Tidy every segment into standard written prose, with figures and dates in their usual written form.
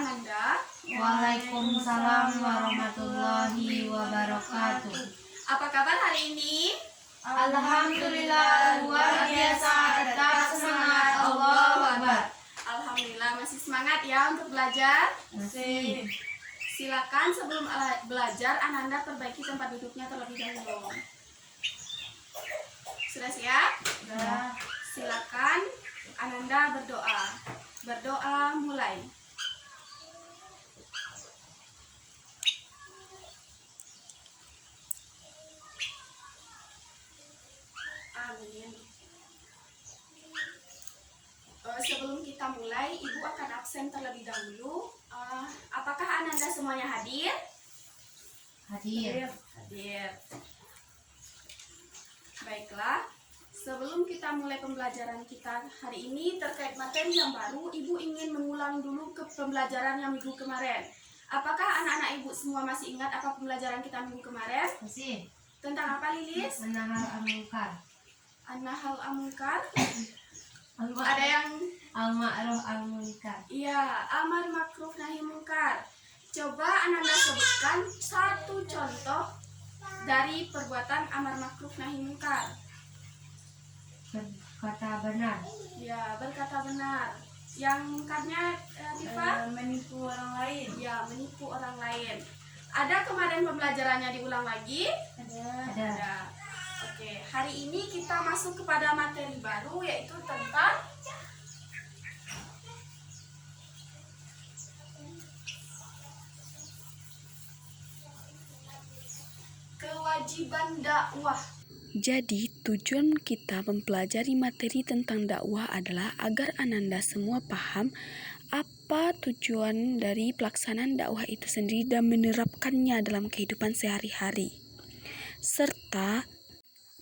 Ananda. Waalaikumsalam warahmatullahi wabarakatuh. Apa kabar hari ini? Alhamdulillah, luar biasa, tetap semangat. Allahu Akbar. Alhamdulillah masih semangat ya untuk belajar. Masih. Silakan sebelum belajar Ananda perbaiki tempat duduknya terlebih dahulu. Sudah siap? Sudah. Silakan Ananda berdoa. Berdoa mulai. Amin. Sebelum kita mulai, Ibu akan absen terlebih dahulu. Apakah Ananda semuanya hadir? Hadir. Hadir. Baiklah, sebelum kita mulai pembelajaran kita hari ini terkait materi yang baru, Ibu ingin mengulang dulu ke pembelajaran yang minggu kemarin. Apakah anak-anak Ibu semua masih ingat apa pembelajaran kita minggu kemarin? Masih. Tentang apa, Lilis? An-Nahl Al-Munkar. An-Nahl Al-Munkar. Al-Ma'ruf Ada yang Al-Munkar. iya, amar makruf nahi mungkar. Coba Ananda sebutkan satu contoh dari perbuatan amar makruf nahi mungkar. Berkata benar. Ya, berkata benar. Yang mungkarnya, Diva? Menipu orang lain. Ya, menipu orang lain. Ada kemarin pembelajarannya diulang lagi? Ada. Oke, hari ini kita masuk kepada materi baru yaitu tentang kewajiban dakwah. Jadi, tujuan kita mempelajari materi tentang dakwah adalah agar Ananda semua paham apa tujuan dari pelaksanaan dakwah itu sendiri dan menerapkannya dalam kehidupan sehari-hari, serta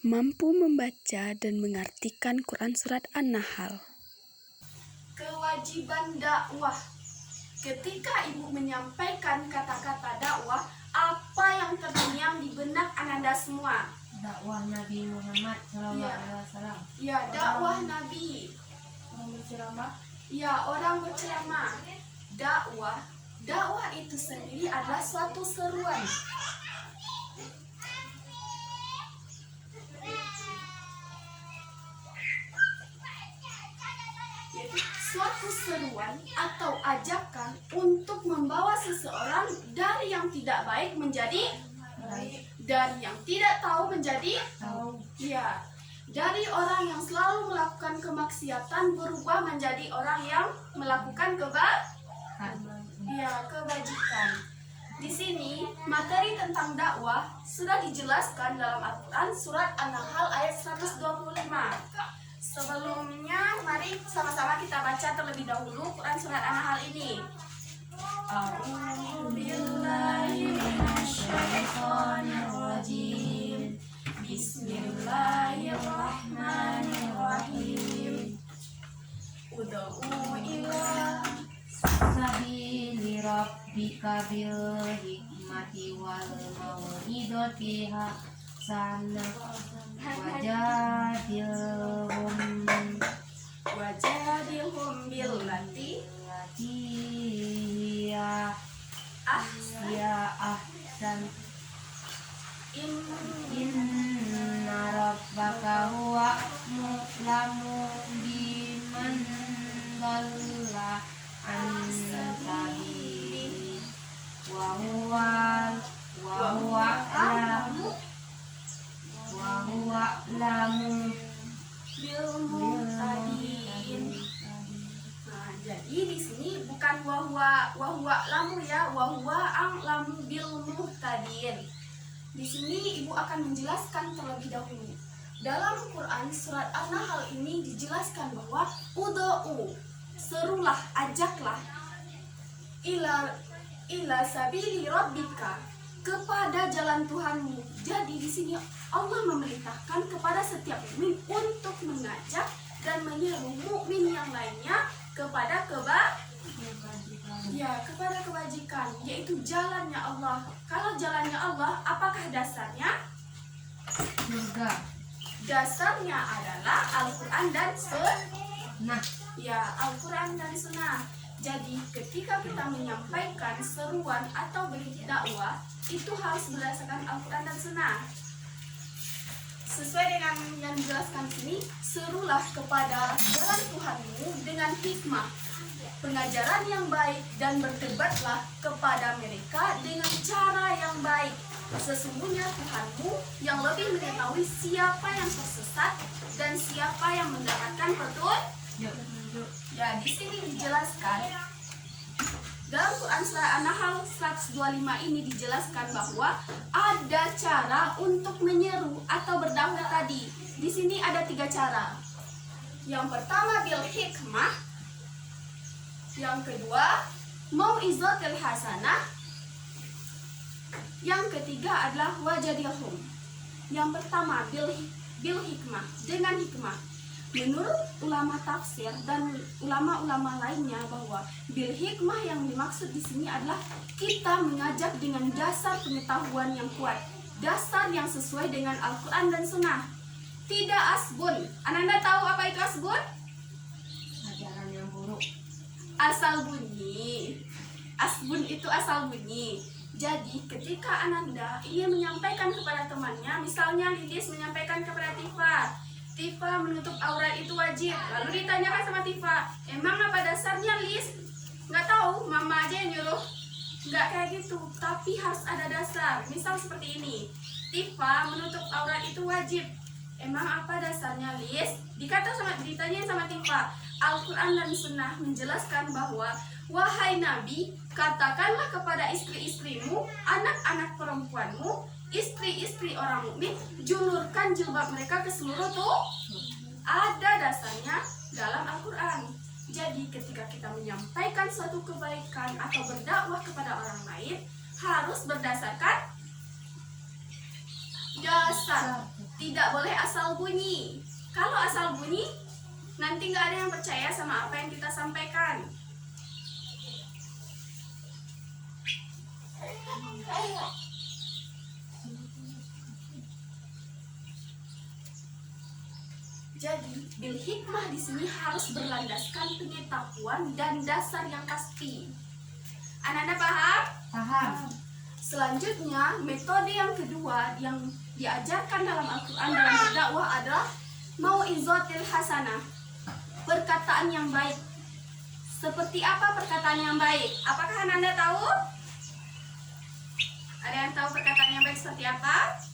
mampu membaca dan mengartikan Quran Surat An-Nahl. Kewajiban dakwah. Ketika Ibu menyampaikan kata-kata dakwah, apa yang terdiam di benak Ananda semua? Dakwah Nabi Muhammad SAW. Ya, dakwah Nabi. Orang berceramah. Ya, orang berceramah. Dakwah itu sendiri adalah suatu seruan. Yaitu suatu seruan atau ajakan untuk membawa seseorang dari yang tidak baik menjadi Baik. dari yang tidak tahu menjadi Tahu. ya, dari orang yang selalu melakukan kemaksiatan berubah menjadi orang yang melakukan kebajikan. Di sini materi tentang dakwah sudah dijelaskan dalam Al-Quran surat An-Nahl ayat 125. Sebelumnya mari sama-sama kita baca terlebih dahulu Quran surat An-Nahl ini. A'udzu billahi minasyaitonir rajim. Bismillahirrahmanirrahim. Ud'u ila Sabili rabbika bil hikmati wal mau'izati hasanah wajadilhum billati ya ahsan inna rabbaka huwa mu'lamu biman dhalla an sabili wa huwa a'lamu bil muhtadin. Nah, jadi di sini bukan wahwa lamu ya, wahwa a'lamu bil muhtadin. Di sini Ibu akan menjelaskan terlebih dahulu. Dalam Quran surat An-Nahl ini dijelaskan bahwa ud'u, serulah, ajaklah, ila sabili rabbika, kepada jalan Tuhanmu. Jadi di sini Allah memerintahkan kepada setiap mukmin untuk mengajak dan menyeru mukmin yang lainnya kepada kebajikan, yaitu jalannya Allah. Kalau jalannya Allah, apakah dasarnya? surga. Dasarnya adalah Al-Quran dan Sunnah. Nah, Ya, Al-Quran dan Sunnah. Jadi ketika kita menyampaikan seruan atau berita dakwah itu harus berdasarkan Al-Quran dan Sunnah. Sesuai dengan yang dijelaskan di sini, serulah kepada jalan Tuhanmu dengan hikmah, pengajaran yang baik, dan berdebatlah kepada mereka dengan cara yang baik. Sesungguhnya Tuhanmu yang lebih mengetahui siapa yang tersesat dan siapa yang mendapatkan petunjuk. Ya, di sini dijelaskan dalam Quran surah An-Nahl 125 ini dijelaskan bahwa ada cara untuk menyeru atau berdakwah tadi. Di sini ada 3 cara. Yang pertama bil hikmah, yang kedua mau'izatil hasanah, yang ketiga adalah wajadilhum. Yang pertama bil hikmah, dengan hikmah. Menurut ulama tafsir dan ulama-ulama lainnya bahwa bil hikmah yang dimaksud di sini adalah kita mengajak dengan dasar pengetahuan yang kuat, dasar yang sesuai dengan Al-Quran dan Sunnah. Tidak asbun. Ananda tahu apa itu asbun? Ajaran yang buruk. Asal bunyi. Asbun itu asal bunyi. Jadi ketika Ananda ingin menyampaikan kepada temannya, misalnya Lilis menyampaikan kepada Tifa menutup aurat itu wajib. Lalu ditanyakan sama Tifa, emang apa dasarnya Lis? Nggak tahu, mama aja yang nyuruh. Nggak kayak gitu, tapi harus ada dasar. Misal seperti ini, Tifa menutup aurat itu wajib. Emang apa dasarnya Lis? Ditanya sama Tifa, Al-Quran dan Sunnah menjelaskan bahwa wahai Nabi, katakanlah kepada istri-istrimu, anak-anak perempuanmu, istri-istri orang mukmin, julurkan jilbab mereka ke seluruh tuh. Ada dasarnya dalam Al-Quran. Jadi ketika kita menyampaikan suatu kebaikan atau berdakwah kepada orang lain, harus berdasarkan dasar. Tidak boleh asal bunyi. Kalau asal bunyi, nanti nggak ada yang percaya sama apa yang kita sampaikan. Jadi, bil hikmah di sini harus berlandaskan pengetahuan dan dasar yang pasti. Anda paham? Paham. Selanjutnya, metode yang kedua yang diajarkan dalam Al-Quran dalam berdakwah adalah mau'izatil hasanah, perkataan yang baik. Seperti apa perkataan yang baik? Apakah Anda tahu? Ada yang tahu perkataan yang baik seperti apa?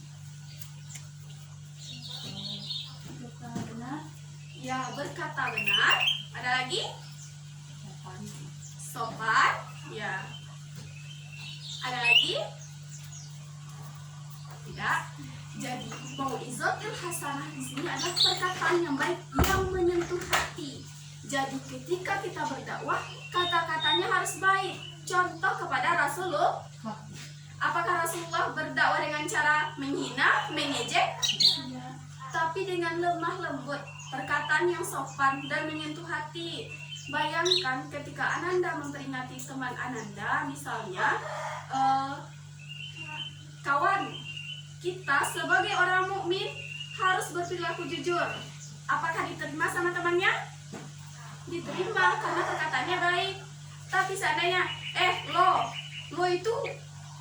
Ya, berkata benar. Ada lagi? Sopan. Ya. Ada lagi? Tidak. Jadi, mau'izatil hasanah di sini adalah perkataan yang baik yang menyentuh hati. Jadi, ketika kita berdakwah, kata-katanya harus baik. Contoh kepada Rasulullah. Apakah Rasulullah berdakwah dengan cara menghina, mengejek? Tapi dengan lemah lembut, perkataan yang sopan dan menyentuh hati. Bayangkan ketika Ananda memperingati teman Ananda, misalnya kawan, kita sebagai orang mukmin harus berperilaku jujur. Apakah diterima sama temannya? Diterima karena perkataannya baik. Tapi seandainya lo itu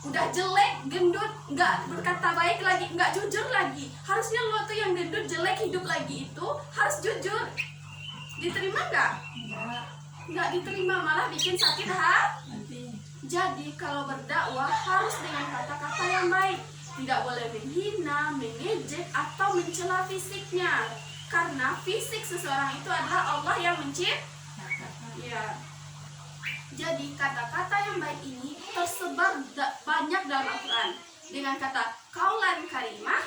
udah jelek, gendut, nggak berkata baik lagi, nggak jujur lagi. Harusnya lo tuh yang gendut, jelek, hidup lagi itu harus jujur. Diterima nggak? Nggak diterima, malah bikin sakit hati. Jadi kalau berdakwah harus dengan kata-kata yang baik. Tidak boleh menghina, mengejek, atau mencela fisiknya. Karena fisik seseorang itu adalah Allah yang menciptakan. Ya. Jadi kata-kata yang baik ini tersebar banyak dalam Al-Quran dengan kata kaulan karimah,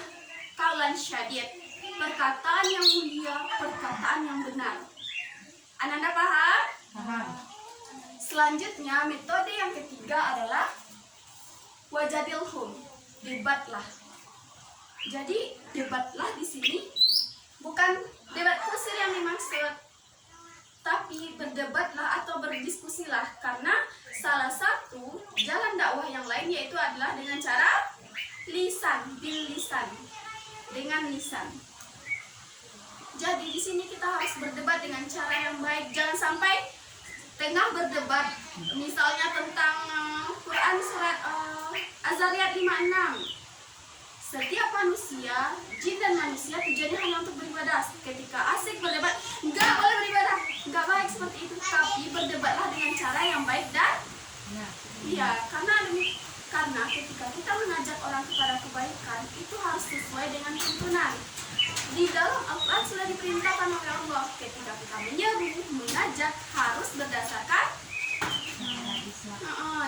kaulan syadid, perkataan yang mulia, perkataan yang benar. Ananda paham? Paham. Selanjutnya metode yang ketiga adalah wajadilhum, debatlah. Jadi debatlah di sini bukan debat kusir yang dimaksud, tapi berdebatlah atau berdiskusilah, karena salah satu jalan dakwah yang lain yaitu adalah dengan cara lisan, bil lisan, dengan lisan. Jadi di sini kita harus berdebat dengan cara yang baik, jangan sampai tengah berdebat misalnya tentang Quran surat Az-Zariyat 56. Setiap manusia, jin dan manusia tujuannya hanya untuk beribadah. Ketika asik berdebat, nggak boleh beribadah, nggak baik seperti itu. Tapi berdebatlah dengan cara yang baik dan iya, karena ketika kita mengajak orang kepada kebaikan itu harus sesuai dengan tuntunan. Di dalam Al-Quran sudah diperintahkan oleh Allah ketika kita menyeru, mengajak harus berdasarkan.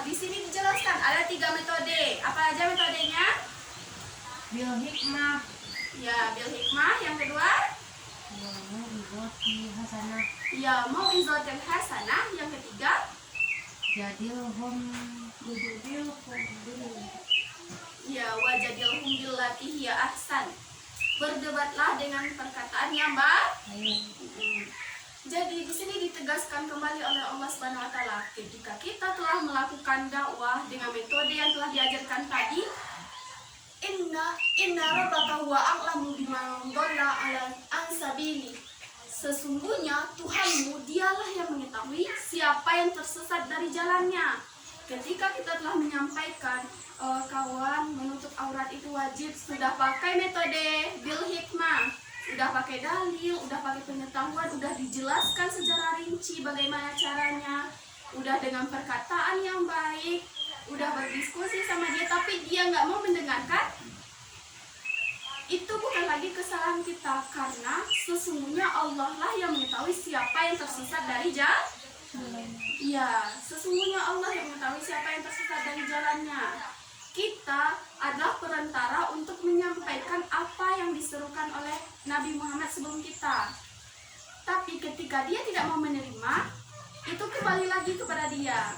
Di sini dijelaskan ada 3 metode. Apa aja metodenya? Bil hikmah. Ya, bil hikmah. Yang kedua? Hasanah. Ya, mau izotil hasanah. Yang ketiga? Jadilhum Ya, wajadilhum billati hiya ahsan. Berdebatlah dengan perkataan yang baik. Jadi di sini ditegaskan kembali oleh Allah Subhanahu wa taala, ketika kita telah melakukan dakwah dengan metode yang telah diajarkan tadi, inna rabbaka huwa a'lamu biman dhalla 'ala ansabili. Sesungguhnya Tuhanmu dialah yang mengetahui siapa yang tersesat dari jalannya. Ketika kita telah menyampaikan kawan menutup aurat itu wajib, sudah pakai metode bil hikmah, udah pakai dalil, udah pakai pengetahuan, udah dijelaskan secara rinci bagaimana caranya, udah dengan perkataan yang baik, udah berdiskusi sama dia tapi dia nggak mau mendengarkan, itu bukan lagi kesalahan kita, karena sesungguhnya Allah lah yang mengetahui siapa yang tersesat dari jalan. Ya, sesungguhnya Allah yang mengetahui siapa yang tersesat dari jalannya. Kita adalah perantara untuk menyampaikan apa yang diserukan oleh Nabi Muhammad sebelum kita. Tapi ketika dia tidak mau menerima, itu kembali lagi kepada dia.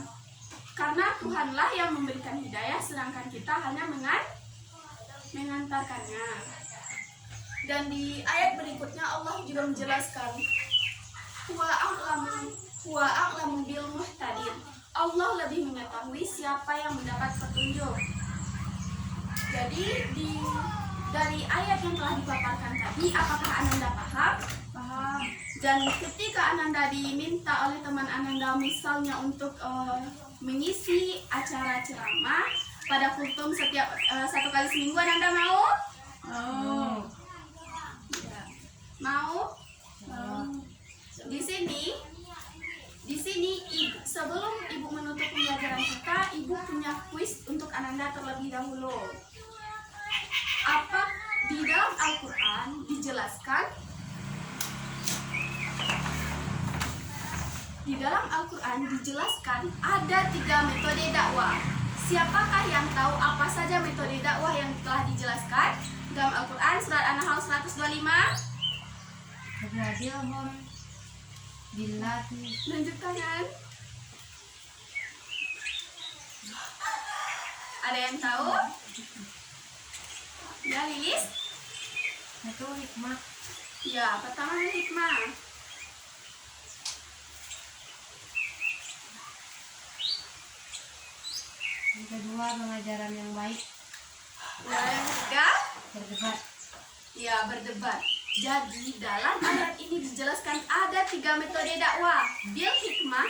Karena Tuhanlah yang memberikan hidayah, sedangkan kita hanya mengantarkannya. Dan di ayat berikutnya Allah juga menjelaskan, Wa a'lamu bil muhtadin. Allah lebih mengetahui siapa yang mendapat petunjuk. Jadi dari ayat yang telah dipaparkan tadi, apakah Ananda paham? Paham. Dan ketika Ananda diminta oleh teman Ananda misalnya untuk mengisi acara ceramah pada kultum setiap 1 kali seminggu, Ananda mau? Ya. Mau? Di sini sebelum Ibu menutup pembelajaran kita, Ibu punya kuis untuk Ananda terlebih dahulu. Apa di dalam Al-Quran dijelaskan? Di dalam Al-Quran dijelaskan ada 3 metode dakwah. Siapakah yang tahu apa saja metode dakwah yang telah dijelaskan dalam Al-Quran surat An-Nahl 125? Jadilhum billati. Lanjut tangan. Ada yang tahu? Ya, Lilis? Satu hikmah. Ya, pertama hikmah. Yang kedua pengajaran yang baik. Ya, yang ketiga? Berdebat. Ya, berdebat. Jadi dalam ayat ini dijelaskan ada 3 metode dakwah. Bil hikmah,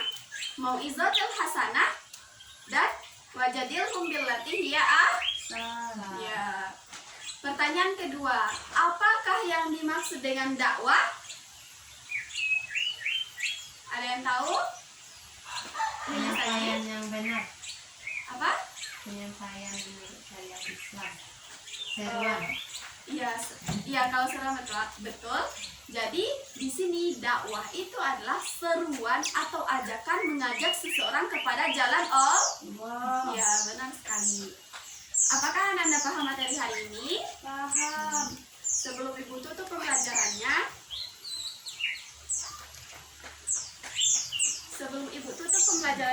mau'izatul hasanah, dan wajadilhum billati hiya ahsan. Ya. Pertanyaan kedua, apakah yang dimaksud dengan dakwah? Ada yang tahu? Penyampaian yang benar. Apa? Penyampaian syariat Islam. Seruan. Iya, kalau seruan betul. Jadi di sini dakwah itu adalah seruan atau ajakan mengajak seseorang kepada jalan Allah. Ya, benar sekali. Apakah Anda paham materi hari ini? Paham. Sebelum Ibu tutup pembelajarannya,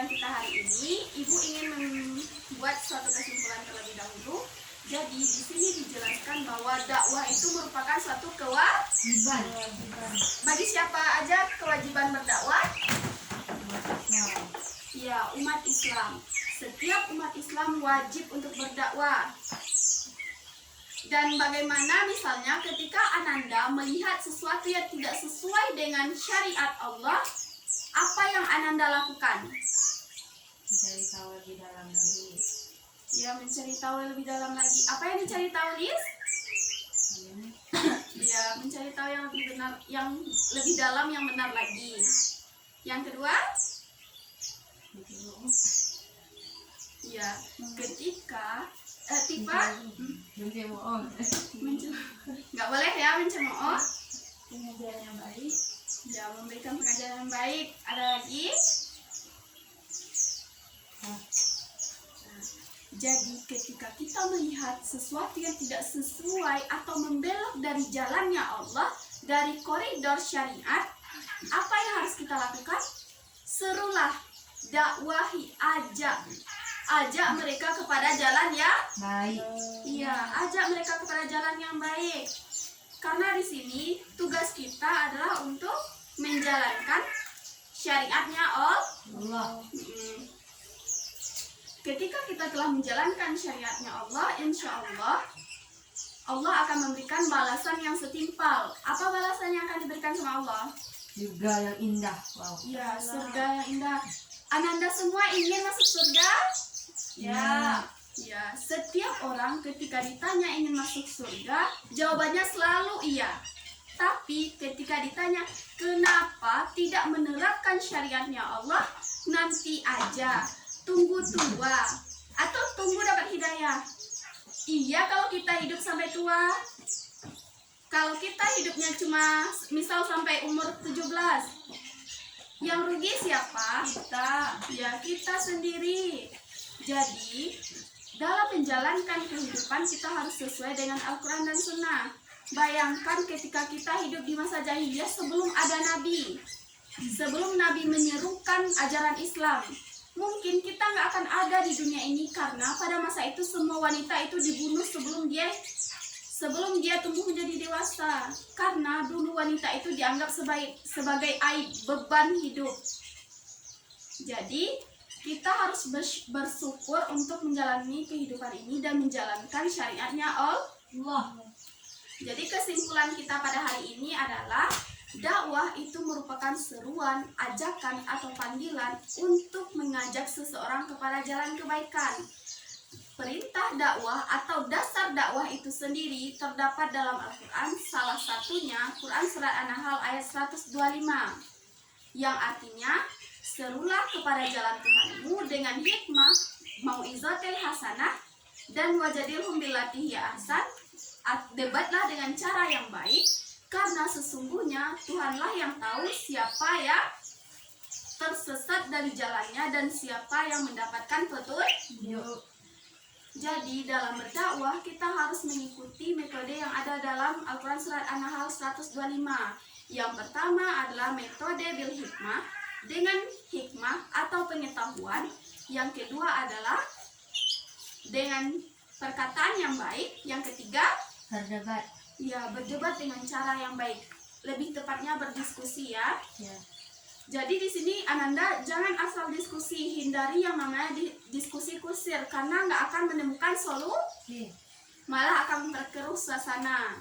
kita hari ini, Ibu ingin membuat suatu kesimpulan terlebih dahulu. Jadi di sini dijelaskan bahwa dakwah itu merupakan suatu kewajiban. Bagi siapa aja kewajiban berdakwah? Ya, umat Islam. Setiap umat Islam wajib untuk berdakwah. Dan bagaimana misalnya ketika Ananda melihat sesuatu yang tidak sesuai dengan syariat Allah, Apa yang Ananda lakukan? Mencari tahu lebih dalam lagi. Ya, mencari tahu lebih dalam lagi. Apa yang dicari tahu, Lis? Ya, mencari tahu yang lebih benar, yang lebih dalam, yang benar lagi. Yang kedua? Ya, ketika Tifa Mencemooh. nggak boleh ya mencemooh. Pengajaran yang baik. Ya, memberikan pengajaran yang baik. Ada lagi? Nah, jadi ketika kita melihat sesuatu yang tidak sesuai atau membelok dari jalannya Allah, dari koridor syariat, apa yang harus kita lakukan? Serulah, dakwahi, ajak mereka kepada jalan yang Baik. iya, ajak mereka kepada jalan yang baik. Karena di sini tugas kita adalah untuk menjalankan syariatnya Allah. Ketika kita telah menjalankan syariatnya Allah, insya Allah Allah akan memberikan balasan yang setimpal. Apa balasan yang akan diberikan sama Allah? Juga yang indah. Wow. Ya, surga yang indah. Ananda semua ingin masuk surga? Ya. Ya, setiap orang ketika ditanya ingin masuk surga, jawabannya selalu iya. Tapi ketika ditanya kenapa tidak menerapkan syariatnya Allah, nanti aja, tunggu tua, atau tunggu dapat hidayah. Iya, kalau kita hidup sampai tua. Kalau kita hidupnya cuma misal sampai umur 17, yang rugi siapa? Kita. Ya, kita sendiri. Jadi, dalam menjalankan kehidupan kita harus sesuai dengan Al-Quran dan Sunnah. Bayangkan ketika kita hidup di masa jahiliyah sebelum ada Nabi, sebelum Nabi menyerukan ajaran Islam, mungkin kita nggak akan ada di dunia ini karena pada masa itu semua wanita itu dibunuh sebelum dia tumbuh menjadi dewasa. Karena dulu wanita itu dianggap sebagai aib, beban hidup. Jadi kita harus bersyukur untuk menjalani kehidupan ini dan menjalankan syariatnya Allah. Jadi kesimpulan kita pada hari ini adalah dakwah itu merupakan seruan, ajakan atau panggilan untuk mengajak seseorang kepada jalan kebaikan. Perintah dakwah atau dasar dakwah itu sendiri terdapat dalam Al-Quran, salah satunya Quran Surat An-Nahl ayat 125 yang artinya serulah kepada jalan Tuhanmu dengan hikmah, mau'izatil hasanah, dan wajadilhum billati hiya ahsan. Debatlah dengan cara yang baik, karena sesungguhnya Tuhanlah yang tahu siapa yang tersesat dari jalannya dan siapa yang mendapatkan petunjuk. Jadi dalam berdakwah kita harus mengikuti metode yang ada dalam Al-Quran Surat An-Nahl 125. Yang pertama adalah metode bil hikmah, dengan hikmah atau pengetahuan. Yang kedua adalah dengan perkataan yang baik. Yang ketiga, Berdebat. ya, berdebat dengan cara yang baik. Lebih tepatnya berdiskusi ya. Ya. Jadi di sini Ananda jangan asal diskusi, hindari yang namanya diskusi kusir karena nggak akan menemukan solusi, malah akan memperkeruh suasana.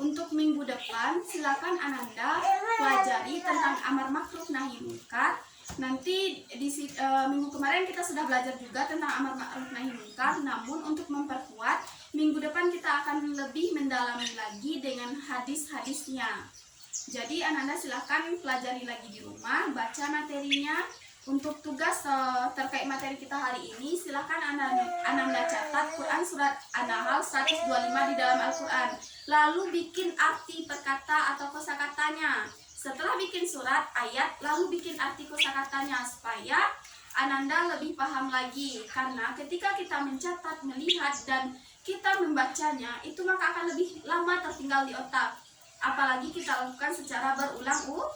Untuk minggu depan silakan Ananda pelajari tentang amar ma'ruf nahi munkar. Nanti di minggu kemarin kita sudah belajar juga tentang amar ma'ruf nahi munkar, namun untuk memperkuat minggu depan kita akan lebih mendalami lagi dengan hadis-hadisnya. Jadi Ananda silakan pelajari lagi di rumah, baca materinya. Untuk tugas terkait materi kita hari ini, silakan Ananda catat Quran Surat An-Nahl 125 di dalam Al-Quran. Lalu bikin arti perkata atau kosakatanya. Setelah bikin surat, ayat, lalu bikin arti kosakatanya supaya Ananda lebih paham lagi. Karena ketika kita mencatat, melihat, dan kita membacanya, itu maka akan lebih lama tertinggal di otak. Apalagi kita lakukan secara berulang-ulang.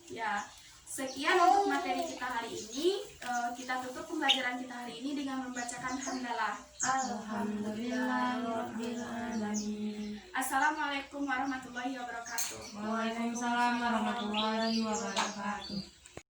Ya, sekian untuk materi kita hari ini. Kita tutup pembelajaran kita hari ini dengan membacakan hamdalah. Alhamdulillahirabbil alamin. Assalamualaikum warahmatullahi wabarakatuh. Waalaikumsalam warahmatullahi wabarakatuh.